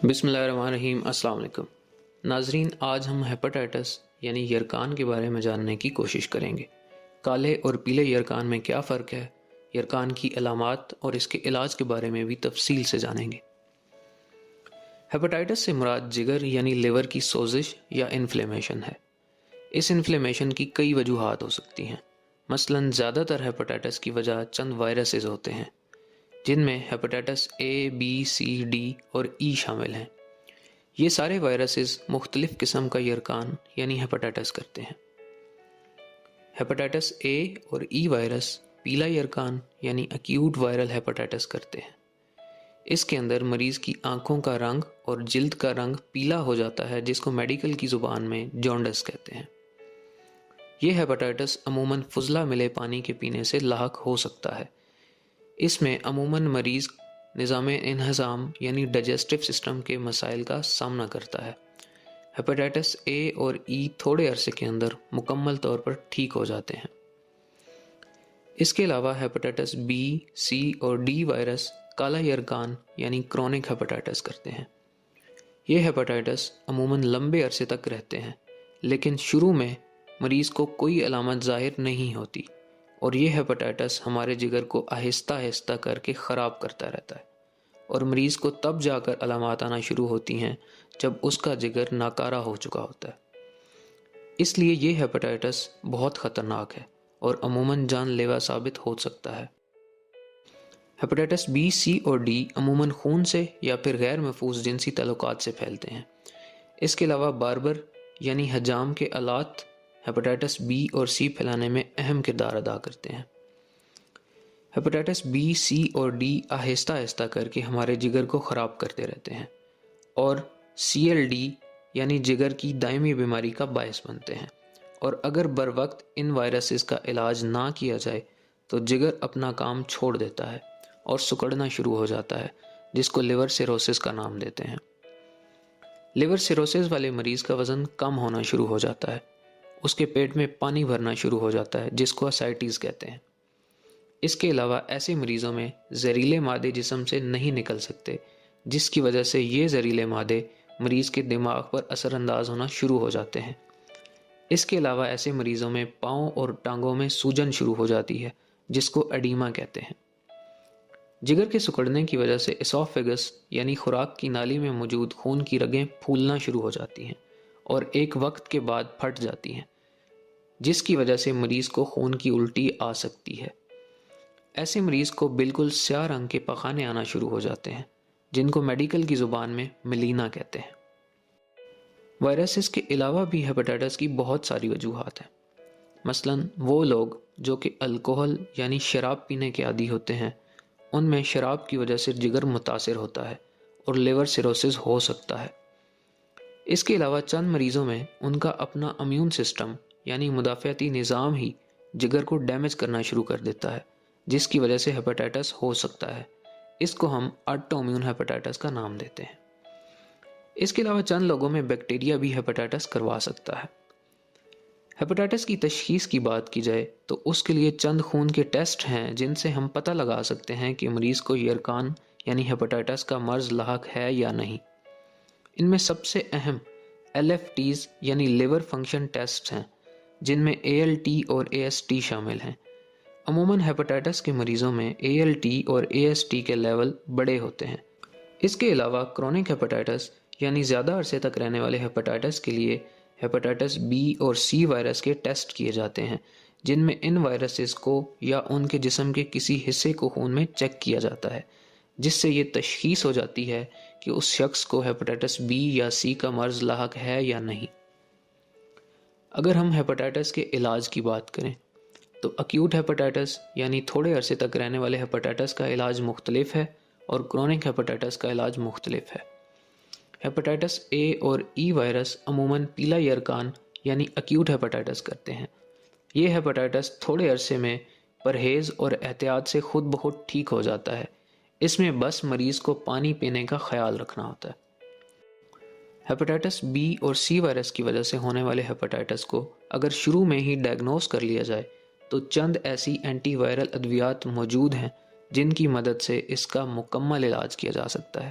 بسم اللہ الرحمن الرحیم۔ السلام علیکم ناظرین، آج ہم ہیپاٹائٹس یعنی یرکان کے بارے میں جاننے کی کوشش کریں گے۔ کالے اور پیلے یرکان میں کیا فرق ہے، یرکان کی علامات اور اس کے علاج کے بارے میں بھی تفصیل سے جانیں گے۔ ہیپاٹائٹس سے مراد جگر یعنی لیور کی سوزش یا انفلیمیشن ہے۔ اس انفلیمیشن کی کئی وجوہات ہو سکتی ہیں، مثلاً زیادہ تر ہیپاٹائٹس کی وجہ چند وائرسز ہوتے ہیں، جن میں hepatitis A, B, C, D اور ای شامل ہیں۔ یہ سارے وائرسز مختلف قسم کا یرکان یعنی ہیپاٹائٹس کرتے ہیں۔ ہیپاٹائٹس اے اور ای وائرس پیلا یرکان یعنی ایکیوٹ وائرل ہیپاٹائٹس کرتے ہیں۔ اس کے اندر مریض کی آنکھوں کا رنگ اور جلد کا رنگ پیلا ہو جاتا ہے، جس کو میڈیکل کی زبان میں جونڈس کہتے ہیں۔ یہ ہیپاٹائٹس عموماً فضلہ ملے پانی کے پینے سے لاحق ہو سکتا ہے۔ اس میں عموماً مریض نظام انہضام یعنی ڈائجسٹو سسٹم کے مسائل کا سامنا کرتا ہے۔ ہیپاٹائٹس اے اور ای تھوڑے عرصے کے اندر مکمل طور پر ٹھیک ہو جاتے ہیں۔ اس کے علاوہ ہیپاٹائٹس بی، سی اور ڈی وائرس کالا یرکان یعنی کرونک ہیپاٹائٹس کرتے ہیں۔ یہ ہیپاٹائٹس عموماً لمبے عرصے تک رہتے ہیں، لیکن شروع میں مریض کو کوئی علامت ظاہر نہیں ہوتی، اور یہ ہیپاٹائٹس ہمارے جگر کو آہستہ آہستہ کر کے خراب کرتا رہتا ہے، اور مریض کو تب جا کر علامات آنا شروع ہوتی ہیں جب اس کا جگر ناکارہ ہو چکا ہوتا ہے۔ اس لیے یہ ہیپاٹائٹس بہت خطرناک ہے اور عموماً جان لیوا ثابت ہو سکتا ہے۔ ہیپاٹائٹس بی، سی اور ڈی عموماً خون سے یا پھر غیر محفوظ جنسی تعلقات سے پھیلتے ہیں۔ اس کے علاوہ باربر یعنی حجام کے آلات ہیپاٹائٹس بی اور سی پھیلانے میں اہم کردار ادا کرتے ہیں۔ ہیپاٹائٹس بی، سی اور ڈی آہستہ آہستہ کر کے ہمارے جگر کو خراب کرتے رہتے ہیں اور سی ایل ڈی یعنی جگر کی دائمی بیماری کا باعث بنتے ہیں، اور اگر بر وقت ان وائرسز کا علاج نہ کیا جائے تو جگر اپنا کام چھوڑ دیتا ہے اور سکڑنا شروع ہو جاتا ہے، جس کو لیور سیروسس کا نام دیتے ہیں۔ لیور سیروسس والے مریض کا وزن کم ہونا شروع ہو جاتا ہے، اس کے پیٹ میں پانی بھرنا شروع ہو جاتا ہے، جس کو اسائٹس کہتے ہیں۔ اس کے علاوہ ایسے مریضوں میں زہریلے مادے جسم سے نہیں نکل سکتے، جس کی وجہ سے یہ زہریلے مادے مریض کے دماغ پر اثر انداز ہونا شروع ہو جاتے ہیں۔ اس کے علاوہ ایسے مریضوں میں پاؤں اور ٹانگوں میں سوجن شروع ہو جاتی ہے، جس کو ایڈیما کہتے ہیں۔ جگر کے سکڑنے کی وجہ سے اسوفیگس یعنی خوراک کی نالی میں موجود خون کی رگیں پھولنا شروع ہو جاتی ہیں اور ایک وقت کے بعد پھٹ جاتی ہیں، جس کی وجہ سے مریض کو خون کی الٹی آ سکتی ہے۔ ایسے مریض کو بالکل سیاہ رنگ کے پخانے آنا شروع ہو جاتے ہیں، جن کو میڈیکل کی زبان میں ملینا کہتے ہیں۔ وائرسز کے علاوہ بھی ہیپاٹائٹس کی بہت ساری وجوہات ہیں، مثلاً وہ لوگ جو کہ الکوہل یعنی شراب پینے کے عادی ہوتے ہیں، ان میں شراب کی وجہ سے جگر متاثر ہوتا ہے اور لیور سیروسس ہو سکتا ہے۔ اس کے علاوہ چند مریضوں میں ان کا اپنا امیون سسٹم یعنی مدافعتی نظام ہی جگر کو ڈیمیج کرنا شروع کر دیتا ہے، جس کی وجہ سے ہیپاٹائٹس ہو سکتا ہے۔ اس کو ہم آٹو امیون ہیپاٹائٹس کا نام دیتے ہیں۔ اس کے علاوہ چند لوگوں میں بیکٹیریا بھی ہیپاٹائٹس کروا سکتا ہے۔ ہیپاٹائٹس کی تشخیص کی بات کی جائے تو اس کے لیے چند خون کے ٹیسٹ ہیں جن سے ہم پتہ لگا سکتے ہیں کہ مریض کو یرکان یعنی ہیپاٹائٹس کا مرض لاحق ہے یا نہیں۔ ان میں سب سے اہم LFTs یعنی لیور فنکشن ٹیسٹ ہیں، جن میں ALT اور AST شامل ہیں۔ عموماً ہیپاٹائٹس کے مریضوں میں ALT اور AST کے لیول بڑے ہوتے ہیں۔ اس کے علاوہ کرونک ہیپاٹائٹس یعنی زیادہ عرصے تک رہنے والے ہیپاٹائٹس کے لیے ہیپاٹائٹس بی اور سی وائرس کے ٹیسٹ کیے جاتے ہیں، جن میں ان وائرسز کو یا ان کے جسم کے کسی حصے کو خون میں چیک کیا جاتا ہے، جس سے یہ تشخیص ہو جاتی ہے کہ اس شخص کو ہیپاٹائٹس بی یا سی کا مرض لاحق ہے یا نہیں۔ اگر ہم ہیپاٹائٹس کے علاج کی بات کریں تو ایکیوٹ ہیپاٹائٹس یعنی تھوڑے عرصے تک رہنے والے ہیپاٹائٹس کا علاج مختلف ہے اور کرونک ہیپاٹائٹس کا علاج مختلف ہے۔ ہیپاٹائٹس اے اور ای وائرس عموماً پیلا یرکان یعنی ایکیوٹ ہیپاٹائٹس کرتے ہیں۔ یہ ہیپاٹائٹس تھوڑے عرصے میں پرہیز اور احتیاط سے خود بخود ٹھیک ہو جاتا ہے۔ اس میں بس مریض کو پانی پینے کا خیال رکھنا ہوتا ہے۔ ہیپاٹائٹس بی اور سی وائرس کی وجہ سے ہونے والے ہیپاٹائٹس کو اگر شروع میں ہی ڈائگنوز کر لیا جائے تو چند ایسی اینٹی وائرل ادویات موجود ہیں جن کی مدد سے اس کا مکمل علاج کیا جا سکتا ہے۔